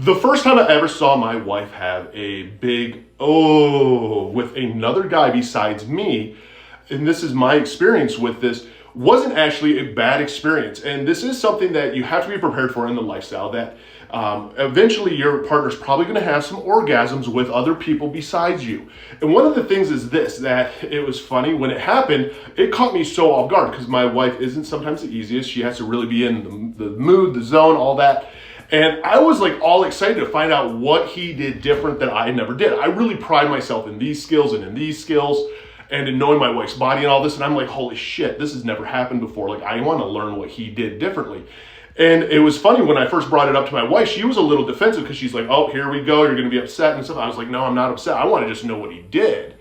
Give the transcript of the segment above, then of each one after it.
The first time I ever saw my wife have a big oh with another guy besides me, and this is my experience with this, wasn't actually a bad experience. And this is something that you have to be prepared for in the lifestyle that eventually your partner's probably going to have some orgasms with other people besides you. And one of the things is this, that it was funny when it happened, it caught me so off guard because my wife isn't sometimes the easiest. She has to really be in the mood, the zone, all that. And I was like all excited to find out what he did different that I never did. I really pride myself in these skills and in these skills and in knowing my wife's body and all this. And I'm like, holy shit, this has never happened before. Like, I want to learn what he did differently. And it was funny when I first brought it up to my wife, she was a little defensive because she's like, oh, here we go. You're going to be upset and stuff. I was like, no, I'm not upset. I want to just know what he did.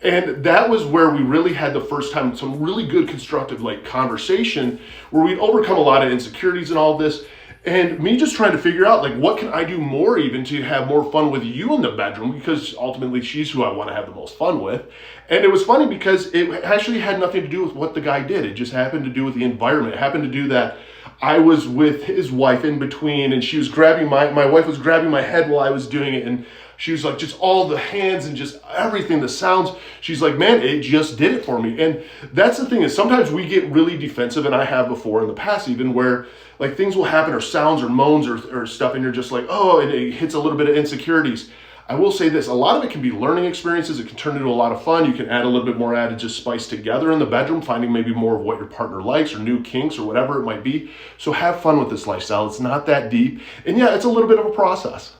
And that was where we really had the first time some really good constructive like conversation where we'd overcome a lot of insecurities and all this. And me just trying to figure out, like, what can I do more even to have more fun with you in the bedroom? Because ultimately she's who I want to have the most fun with. And it was funny because it actually had nothing to do with what the guy did. It just happened to do with the environment. It happened to do that I was with his wife in between, and she was grabbing my wife was grabbing my head while I was doing it. And she was like, just all the hands and just everything, the sounds. She's like, man, it just did it for me. And that's the thing is sometimes we get really defensive, and I have before in the past even, where like things will happen or sounds or moans or stuff, and you're just like, oh, and it hits a little bit of insecurities. I will say this, a lot of it can be learning experiences. It can turn into a lot of fun. You can add a little bit more added just spice together in the bedroom, finding maybe more of what your partner likes or new kinks or whatever it might be. So have fun with this lifestyle. It's not that deep. And yeah, it's a little bit of a process.